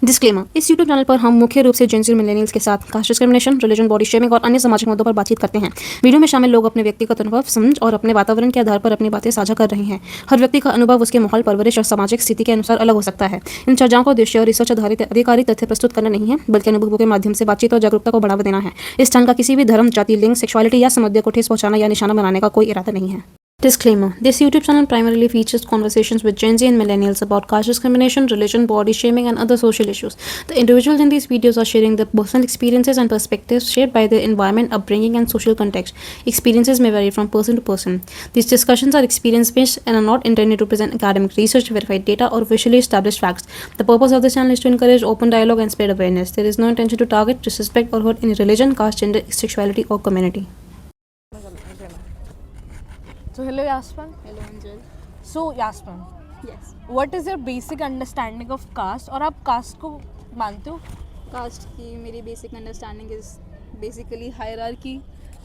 Disclaimer, इस YouTube channel पर हम मुख्य रूप से जेंजी मिलेनियल्स के साथ caste discrimination, religion, body shaming और अन्य सामाजिक मुद्दों पर बातचीत करते हैं। वीडियो में शामिल लोग अपने व्यक्तिगत अनुभव, समझ और अपने वातावरण के आधार पर अपनी बातें साझा कर रहे हैं। हर व्यक्ति का अनुभव उसके माहौल, परवरिश और सामाजिक स्थिति के अनुसार अलग हो सकता है। इन चर्चाओं का उद्देश्य रिसर्च आधारित आधिकारिक तथ्य प्रस्तुत करना नहीं है, बल्कि अनुभवों के माध्यम से बातचीत और जागरूकता को बढ़ावा देना है। इस चैनल का किसी भी धर्म, जाति, लिंग, सेक्सुअलिटी या समुदाय को ठेस पहुंचाना या निशाना बनाने का कोई इरादा नहीं है। Disclaimer: This YouTube channel primarily features conversations with Gen Z and millennials about caste discrimination, religion, body shaming, and other social issues. The individuals in these videos are sharing their personal experiences and perspectives shaped by their environment, upbringing, and social context. Experiences may vary from person to person. These discussions are experience-based and are not intended to present academic research, verified data, or officially established facts. The purpose of this channel is to encourage open dialogue and spread awareness. There is no intention to target, disrespect, or hurt any religion, caste, gender, sexuality, or community. So hello Yasmin. Hello Anjal. So Yasmin, Yes. what is your basic understanding of caste और आप caste को मानते हो? Caste की मेरी basic understanding is basically hierarchy,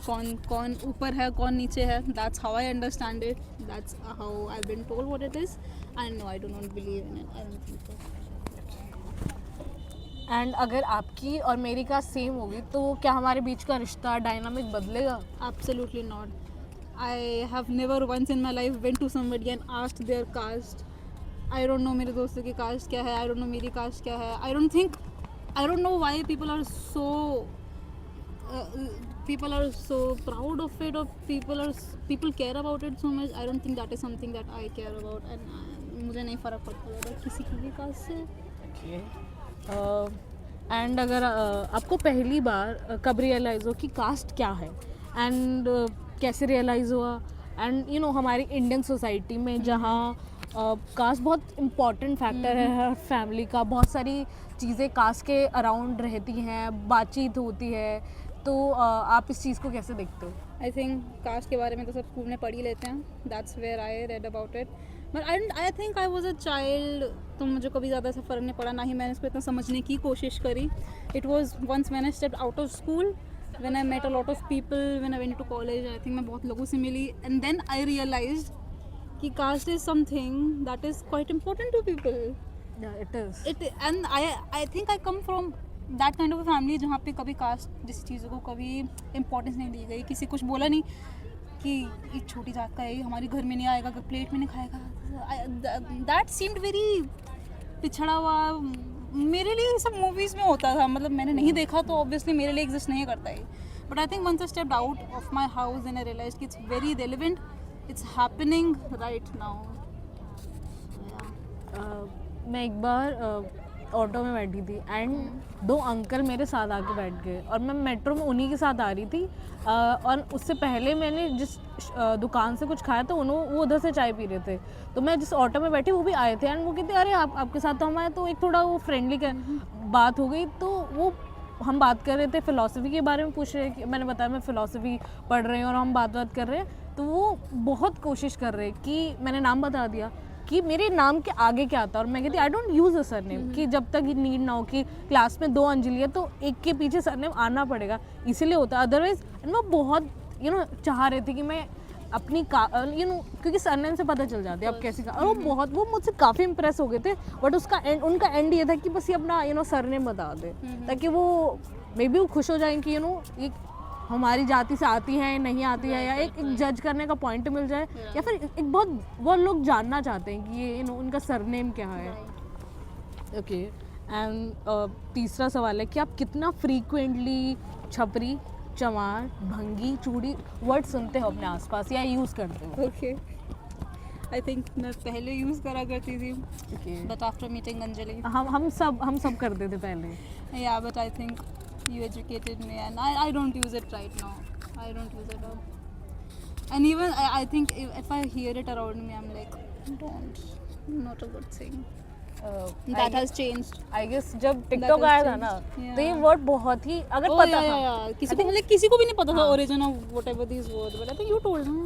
कौन कौन ऊपर है कौन नीचे है. That's how I understand it, that's how I been told what it is and no I do not believe in it. I don't think so. And अगर आपकी और मेरी कास्ट सेम होगी तो क्या हमारे बीच का रिश्ता डायनामिक बदलेगा? Absolutely not. I have never once in my life went to somebody and asked their caste. I don't know मेरे दोस्तों की कास्ट क्या है. I don't know मेरी कास्ट क्या है. I don't know why people are so proud of it, or people care about it so much. I don't think that is something that I care about, and मुझे नहीं फ़र्क पड़ता किसी की भी कास्ट से. एंड अगर आपको पहली बार कब रियलाइज़ हो कि कास्ट क्या है एंड कैसे रियलाइज़ हुआ? एंड यू नो हमारी इंडियन सोसाइटी में जहाँ कास्ट बहुत इम्पॉर्टेंट फैक्टर है हर फैमिली का, बहुत सारी चीज़ें कास्ट के अराउंड रहती हैं, बातचीत होती है, तो आप इस चीज़ को कैसे देखते हो? आई थिंक कास्ट के बारे में तो सब स्कूल में पढ़ ही लेते हैं. That's where I read about it. But I think I was a child, तो मुझे कभी ज़्यादा ऐसा फ़र्क नहीं पड़ा, ना ही मैंने इसको इतना समझने की कोशिश करी. It was once when I stepped out of school, when I met a lot of people, when I went to college, I think मैं बहुत लोगों से मिली, and then I realized कि caste is something that is quite important to people. Yeah, it is. And I think I come from that kind of a family जहाँ पे कभी caste जैसी चीज़ों को कभी importance नहीं दी गई. किसी कुछ बोला नहीं कि एक छोटी जात का है, हमारे घर में नहीं आएगा, प्लेट में नहीं खाएगा. That seemed very पिछड़ा हुआ. मेरे लिए सब मूवीज़ में होता था, मतलब मैंने नहीं देखा तो ऑब्वियसली मेरे लिए एग्जिस्ट नहीं करता है. But I think once I stepped out of my house and I realise कि it's very relevant, it's happening right now. मैं एक बार ऑटो में बैठी थी एंड दो अंकल मेरे साथ आके बैठ गए और मैं मेट्रो में उन्हीं के साथ आ रही थी. और उससे पहले मैंने जिस दुकान से कुछ खाया था वो उधर से चाय पी रहे थे, तो मैं जिस ऑटो में बैठी वो भी आए थे एंड वो कहते अरे आपके साथ तो हम आए, तो एक थोड़ा वो फ्रेंडली बात हो गई. तो वो हम बात कर रहे थे फ़िलासफ़ी के बारे में, पूछ रहे कि मैंने बताया मैं फ़िलासफ़ी पढ़ रही हूँ और हम बात कर रहे हैं. तो वो बहुत कोशिश कर रहे कि मैंने नाम बता दिया कि मेरे नाम के आगे क्या आता है, और मैं कहती I don't use a surname, कि जब तक ये नीड ना हो कि क्लास में 2 अंजलि है तो एक के पीछे सरनेम आना पड़ेगा, इसीलिए होता है. अदरवाइज वो बहुत चाह रहे थे कि मैं अपनी क्योंकि सरनेम से पता चल जाती है अब कैसी का, और वो मुझसे काफ़ी इंप्रेस हो गए थे. बट उनका एंड ये था कि बस ये अपना सरनेम बता दे ताकि वो मे बी वो खुश हो जाएं कि ये हमारी जाति से आती है नहीं आती है, या एक जज करने का पॉइंट मिल जाए, या फिर एक बहुत लोग जानना चाहते हैं कि ये उनका सरनेम क्या है. ओके. एंड तीसरा सवाल है कि आप कितना फ्रीक्वेंटली छपरी, चमार, भंगी, चूड़ी वर्ड सुनते हो अपने आसपास या यूज़ करते हो? ओके. आई थिंक मैं पहले यूज़ करा करती थी, बट आफ्टर मीटिंग अंजलि हम सब करते थे पहले. या but I think you educated me, and I don't use it right now. I don't use it at all. And even I think if I hear it around me, I'm like, not a good thing. That has changed. I guess जब TikTok आया था ना, तो ये word बहुत ही अगर पता था किसी को भी नहीं पता था origin of whatever these words, but I think you told me.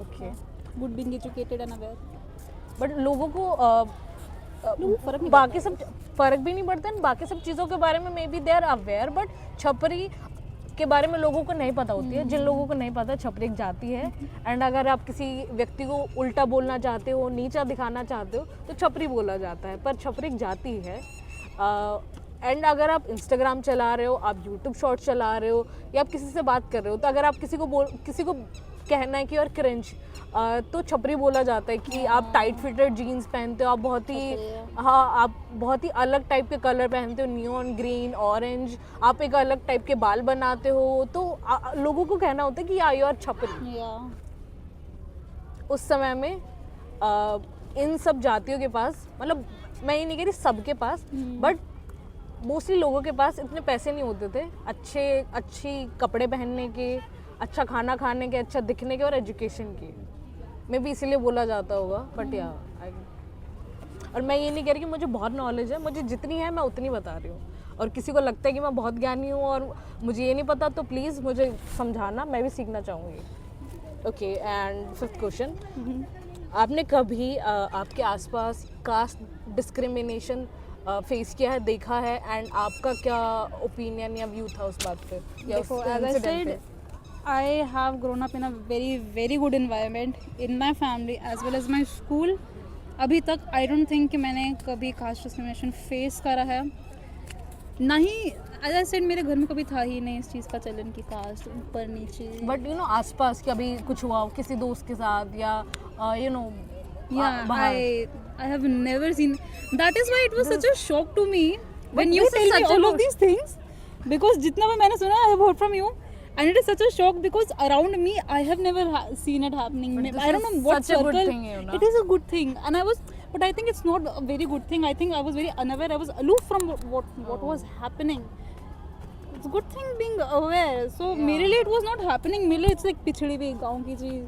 Okay. Good being educated and aware. But लोगों को बाकी सब फ़र्क भी नहीं पड़ता है. बाकी सब चीज़ों के बारे में maybe they are aware, but छपरी के बारे में लोगों को नहीं पता होती है। जिन लोगों को नहीं पता, छपरी एक जाति है। एंड अगर आप किसी व्यक्ति को उल्टा बोलना चाहते हो, नीचा दिखाना चाहते हो, तो छपरी बोला जाता है, पर छपरी एक जाति है। एंड अगर आप इंस्टाग्राम चला रहे हो, आप यूट्यूब शॉर्ट चला रहे हो, या आप किसी से बात कर रहे हो, तो अगर आप किसी को कहना है कि और क्रिंज, तो छपरी बोला जाता है कि आप टाइट फिटेड जीन्स पहनते हो, आप बहुत ही आप बहुत ही अलग टाइप के कलर पहनते हो, नियॉन ग्रीन, ऑरेंज, आप एक अलग टाइप के बाल बनाते हो, तो लोगों को कहना होता है कि या और छपरी। उस समय में इन सब जातियों के पास, मतलब मैं ये नहीं कह रही सबके पास, बट मोस्टली लोगों के पास इतने पैसे नहीं होते थे अच्छी कपड़े पहनने के, अच्छा खाना खाने के, अच्छा दिखने के और एजुकेशन के। मे भी इसीलिए बोला जाता होगा, बट या और मैं ये नहीं कह रही कि मुझे बहुत नॉलेज है, मुझे जितनी है मैं उतनी बता रही हूँ। और किसी को लगता है कि मैं बहुत ज्ञानी हूँ और मुझे ये नहीं पता, तो प्लीज़ मुझे समझाना, मैं भी सीखना चाहूँगी। ओके, एंड 5th क्वेश्चन, आपने कभी आपके आसपास कास्ट डिस्क्रिमिनेशन फेस किया है, देखा है, एंड आपका क्या ओपिनियन या व्यू था उस बात पे या उस देखो, as I इंसिडेंट said, पे? I have grown up in a very very good environment in my family as well as my school. अभी तक I don't think कि मैंने कभी कास्ट डिस्क्रिमिनेशन फेस करा है, नहीं। as I said, मेरे घर में कभी था ही नहीं इस चीज़ का चलन कि कास्ट ऊपर नीचे। बट यू नो आसपास कि अभी कुछ हुआ हो किसी दोस्त के साथ, या you know Yeah, I have never seen. That is why it was such a shock to me when you this is tell me such a all of good- these things. Because जितना भी मैंने सुना, I have heard from you, and it is such a shock because around me I have never seen it happening. this I don't know is what such a good circle. thing, you know. It is a good thing, and but I think it's not a very good thing. I think I was very unaware. I was aloof from what was happening. It's a good thing being aware. So मेरे लिए it was not happening. मेरे लिए it's like पिछड़ी हुई गाँव की चीज़.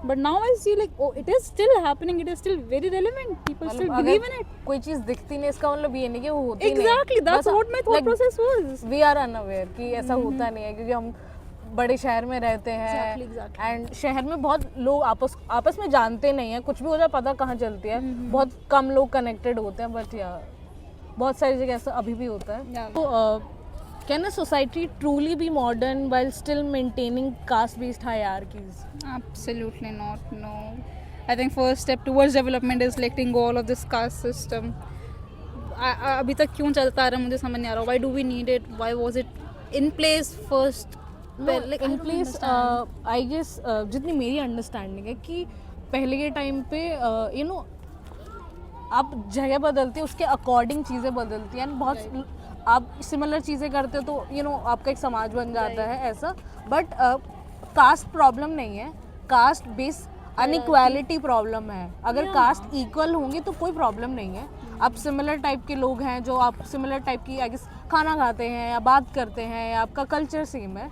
But now I see like, oh, it is still happening. It is still very relevant. People still believe in it. कोई चीज़ दिखती नहीं, इसका मतलब ये नहीं कि वो होती नहीं। Exactly. That's what my thought process was. We are unaware कि ऐसा होता नहीं है, क्योंकि हम बड़े शहर में रहते हैं। Exactly. एंड शहर में बहुत लोग आपस में जानते नहीं हैं, कुछ भी हो जाए पता कहाँ चलती है। बहुत कम लोग कनेक्टेड होते हैं, बट या बहुत सारी जगह ऐसा अभी भी होता है। Yeah. तो can a society truly be modern while still maintaining caste based hierarchies? Absolutely not. No. I think first step towards development is letting go all of this caste system. अभी तक क्यों चलता आ रहा है मुझे समझ नहीं आ रहा. Why do we need it? Why was it in place first? In place I guess जितनी मेरी अंडरस्टैंडिंग है कि पहले के टाइम पे यू नो आप जगह बदलते हो उसके अकॉर्डिंग चीज़ें बदलती हैं, बहुत आप सिमिलर चीज़ें करते हो तो यू नो आपका एक समाज बन जाता है ऐसा। बट कास्ट प्रॉब्लम नहीं है, कास्ट बेस अनइक्वालिटी प्रॉब्लम है। अगर कास्ट इक्वल होंगे तो कोई प्रॉब्लम नहीं है। आप सिमिलर टाइप के लोग हैं, जो आप सिमिलर टाइप की आई गेस खाना खाते हैं या बात करते हैं या आपका कल्चर सेम है,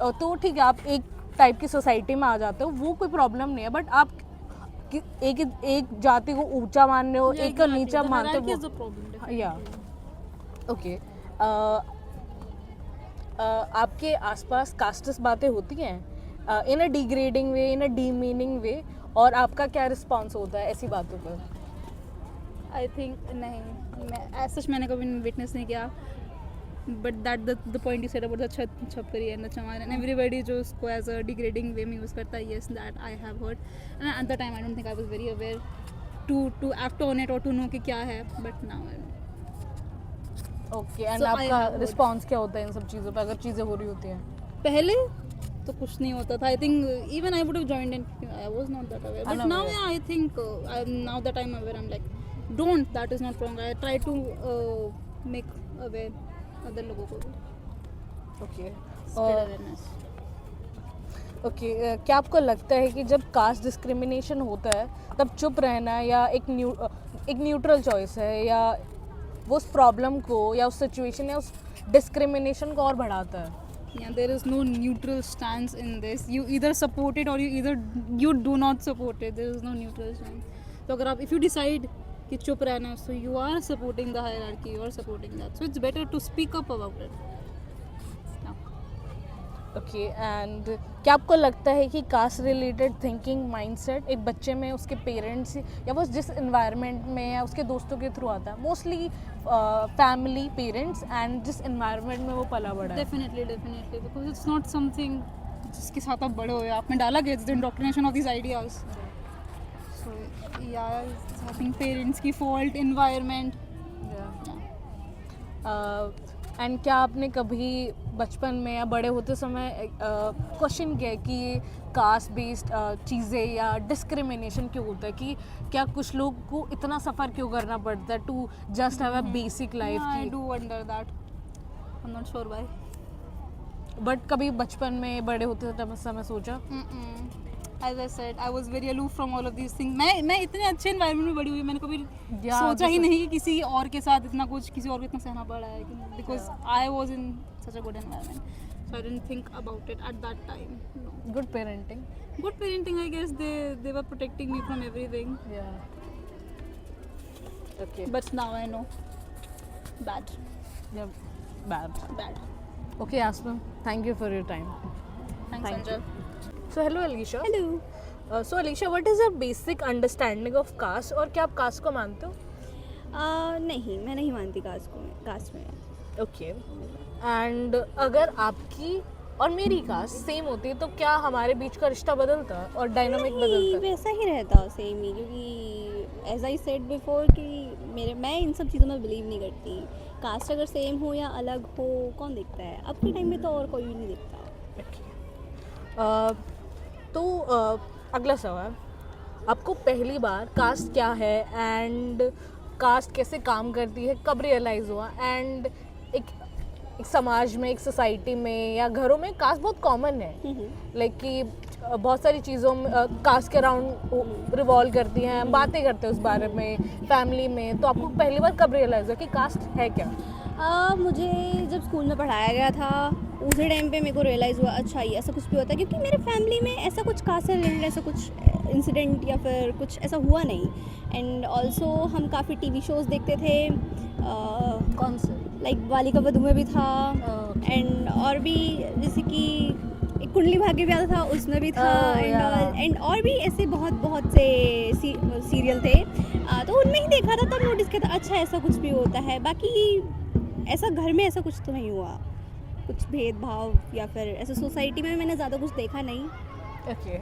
तो ठीक है आप एक टाइप की सोसाइटी में आ जाते हो, वो कोई प्रॉब्लम नहीं है। बट आप एक जाति को ऊंचा मान रहे हो, एक को नीचा मानते हो, या ओके। आपके आसपास कास्टस बातें होती हैं इन अ डिग्रेडिंग वे, इन अ डीमीनिंग वे, और आपका क्या रिस्पॉन्स होता है ऐसी बातों पर? आई थिंक नहीं, मैं ऐसा मैंने कभी विटनेस नहीं किया। But that the point you said about the छपरी एंड द चमार एंड एवरीबडी जो उसको एज अ डिग्रेडिंग वे में यूज़ करता है, yes that I have heard and at the time I don't think I was very aware to act on it और to know कि क्या है, but now I know. Okay, and So I आपका have response क्या होता है इन सब चीज़ों पे अगर चीज़ें हो रही होती हैं? पहले तो कुछ नहीं होता था। I think even I would have joined in, I was not that aware, but now I think now that I am aware, I am like don't, that is not wrong. I try to make aware other लोगों को भी, okay spread awareness. Okay, क्या आपको लगता है कि जब caste discrimination होता है तब चुप रहना या एक न्यूट्रल चॉइस है, या वो उस प्रॉब्लम को या उस सिचुएशन या उस डिस्क्रिमिनेशन को और बढ़ाता है? Yeah, there is no neutral stance in this. You either support it or you do not support it. There is no neutral stance. So अगर आप if you decide कि चुप रहना है, so you are supporting the hierarchy, you are supporting that. So it's better to speak up about it. Yeah. Okay and क्या आपको लगता है कि कास्ट रिलेटेड थिंकिंग माइंडसेट एक बच्चे में उसके पेरेंट्स या वो जिस इन्वायरमेंट में या उसके दोस्तों के थ्रू आता है, मोस्टली फैमिली पेरेंट्स एंड जिस इन्वायरमेंट में वो पला बड़ा है? Definitely because it's not something जिसके साथ आप बड़े हुए, आप में डाला गया it's the indoctrination of this ideas. So यार आई थिंक पेरेंट्स की फॉल्ट, एनवायरनमेंट। एंड क्या आपने कभी बचपन में या बड़े होते समय क्वेश्चन किया है कि ये कास्ट बेस्ड चीज़ें या डिस्क्रिमिनेशन क्यों होता है, कि क्या कुछ लोग को इतना सफ़र क्यों करना पड़ता है to just have a basic life? I do wonder that, I am not sure why. बट कभी बचपन में बड़े होते समय सोचा? As I said, I was very aloof from all of these things. मैं इतने अच्छे environment में बड़ी हुई, मैंने कभी Yeah, सोचा ही this is- नहीं कि किसी और के साथ इतना कुछ, किसी और को इतना सहना पड़ा है, because I was in such a good environment, so I didn't think about it at that time. No. Good parenting? Good parenting, I guess. They were protecting me from everything, okay but now I know. Bad. Bad. Okay Asma, thank you for your time. Thanks, Thank Anjal. So hello Alisha. Hello. So Alisha, what is your basic understanding of caste, और क्या आप cast को मानते हो? नहीं, मैं नहीं मानती कास्ट में। ओके एंड अगर आपकी और मेरी कास्ट सेम होती है तो क्या हमारे बीच का रिश्ता बदलता और डायनामिक नहीं, बदलता? वैसा ही रहता सेम ही, क्योंकि एज आई सेड बिफोर कि मैं इन सब चीज़ों में बिलीव नहीं करती। कास्ट अगर सेम हो या अलग हो, कौन देखता है? अब के टाइम में तो और कोई भी नहीं देखता। तो अगला सवाल, आपको पहली बार कास्ट क्या है एंड कास्ट कैसे काम करती है कब रियलाइज़ हुआ? एंड एक समाज में, एक सोसाइटी में या घरों में कास्ट बहुत कॉमन है, लाइक कि बहुत सारी चीज़ों में कास्ट के अराउंड रिवॉल्व करती हैं, हम बातें करते हैं उस बारे में फैमिली में। तो आपको पहली बार कब रियलाइज़ हुआ कि कास्ट है क्या? मुझे जब स्कूल में पढ़ाया गया था उसी टाइम पे मेरे को रियलाइज़ हुआ, अच्छा ये ऐसा कुछ भी होता है, क्योंकि मेरे फैमिली में ऐसा कुछ कास्ट से रिलेटेड ऐसा कुछ इंसिडेंट या फिर कुछ ऐसा हुआ नहीं। एंड ऑल्सो हम काफ़ी टीवी शोज़ देखते थे, कौन से? लाइक बालिका वधू में भी था, एंड और भी जैसे कि एक कुंडली भाग्य भी आता था, उसमें भी था, एंड और भी ऐसे बहुत से सीरियल थे, तो उनमें ही देखा था, तब नोटिस किया था अच्छा ऐसा कुछ भी होता है। बाकी ऐसा घर में ऐसा कुछ तो नहीं हुआ, कुछ भेदभाव या फिर ऐसे सोसाइटी में मैंने ज़्यादा कुछ देखा नहीं। ओके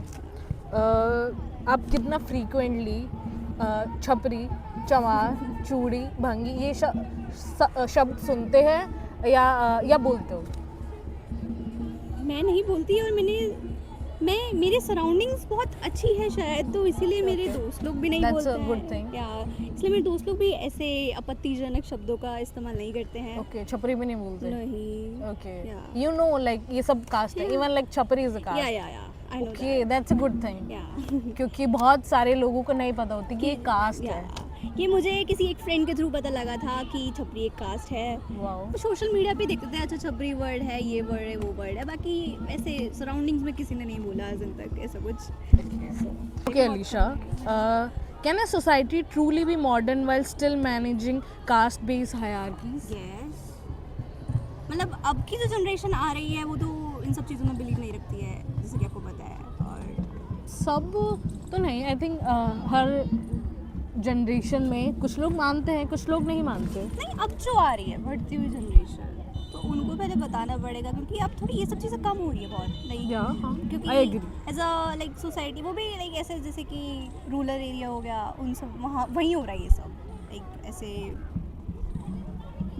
आप कितना फ्रीक्वेंटली छपरी, चमार, चूड़ी, भंगी ये शब्द सुनते हैं या बोलते हो? मैं नहीं बोलती, और मेरे सराउंडिंग्स बहुत अच्छी है शायद, तो इसीलिए मेरे दोस्त लोग भी नहीं That's बोलते a good हैं। thing. या इसलिए मेरे दोस्त लोग भी ऐसे आपत्तिजनक शब्दों का इस्तेमाल नहीं करते हैं। ओके छपरी भी नहीं बोलते? नहीं। Okay Yeah. You know like ये सब कास्ट है, इवन लाइक छपरी इज अ कास्ट? या आई know okay that's a good thing, या क्योंकि बहुत सारे लोगों को नहीं पता होती कि ये कास्ट है। ये मुझे किसी एक फ्रेंड के थ्रू पता लगा था कि छपरी एक कास्ट है। वाओ। तो सोशल मीडिया पे देखते थे, अच्छा छपरी वर्ड है, ये वर्ड है, वो वर्ड है, बाकी ऐसे सराउंडिंग्स में किसी ने नहीं बोला आज तक ऐसा कुछ। Okay, Alisha. Can a society truly be modern while still managing caste-based hierarchies? Yes, मतलब अब की जो जनरेशन आ रही है वो तो इन सब चीज़ों में बिलीव नहीं रखती है, जैसे कि आपको पता है। और सब तो नहीं, आई थिंक हर जनरेशन में कुछ लोग मानते हैं, कुछ लोग नहीं मानते। नहीं, अब जो आ रही है बढ़ती हुई जनरेशन, तो उनको पहले बताना पड़ेगा, क्योंकि अब थोड़ी ये सब चीज़ें कम हो रही है बहुत, लाइक Yeah, हाँ, क्योंकि I agree. As a like society वो भी लाइक ऐसे जैसे कि रूरल एरिया हो गया, उन सब वहाँ वहीं हो रहा है ये सब, लाइक ऐसे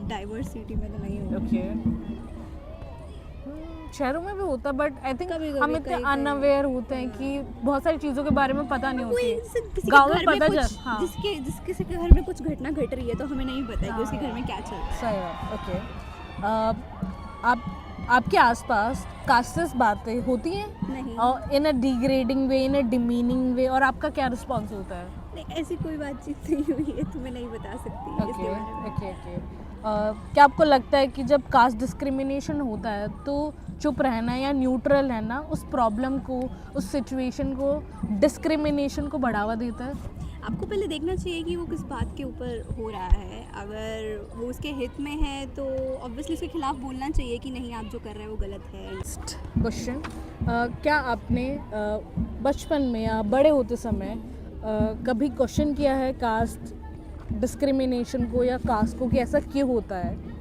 डाइवर्सिटी में तो नहीं हो रहा। Okay. शहरों में भी होता है, बट आई थिंक कभी-कभी हम इतने कहीं-कहीं। अनअवेयर होते हैं कि बहुत सारी चीज़ों के बारे में पता नहीं कोई होती। किसी गाँव के में घर में पता कुछ चल, हाँ। किसी के घर में कुछ घटना घट रही है तो हमें नहीं पता है कि उसके घर में क्या चल रहा है। सही बात। ओके आपके आसपास कास्टलेस बातें होती हैं नहीं, और इन अ डिग्रेडिंग वे, इन अ डिमीनिंग वे, और आपका क्या रिस्पॉन्स होता है? नहीं, ऐसी कोई बातचीत नहीं हुई है तो मैं नहीं बता सकती इसके ओके बारे में। ओके क्या आपको लगता है कि जब कास्ट डिस्क्रिमिनेशन होता है तो चुप रहना या न्यूट्रल रहना उस प्रॉब्लम को, उस सिचुएशन को, डिस्क्रिमिनेशन को बढ़ावा देता है? आपको पहले देखना चाहिए कि वो किस बात के ऊपर हो रहा है। अगर वो उसके हित में है तो ऑब्वियसली उसके खिलाफ बोलना चाहिए कि नहीं, आप जो कर रहे हैं वो गलत है। क्वेश्चन, क्या आपने बचपन में या बड़े होते समय कभी क्वेश्चन किया है कास्ट डिस्क्रिमिनेशन को या कास्ट को, कि ऐसा क्यों होता है?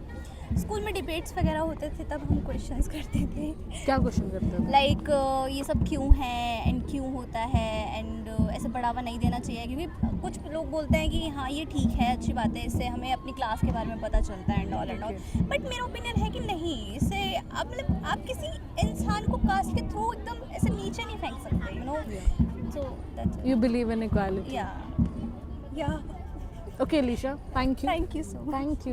स्कूल में डिबेट्स वगैरह होते थे तब हम क्वेश्चंस करते थे, क्या क्वेश्चन करते थे? लाइक ये सब क्यों है एंड क्यों होता है एंड ऐसे बढ़ावा नहीं देना चाहिए, क्योंकि कुछ लोग बोलते हैं कि हाँ ये ठीक है, अच्छी बात है, इससे हमें अपनी क्लास के बारे में पता चलता है एंड ऑल, बट मेरा ओपिनियन है कि नहीं, इससे आप मतलब आप किसी इंसान को कास्ट के थ्रू एकदम ऐसे नीचे नहीं फेंक सकते, you know. So that's you believe in equality? या okay Lisha, thank you. Thank you so much. Thank you.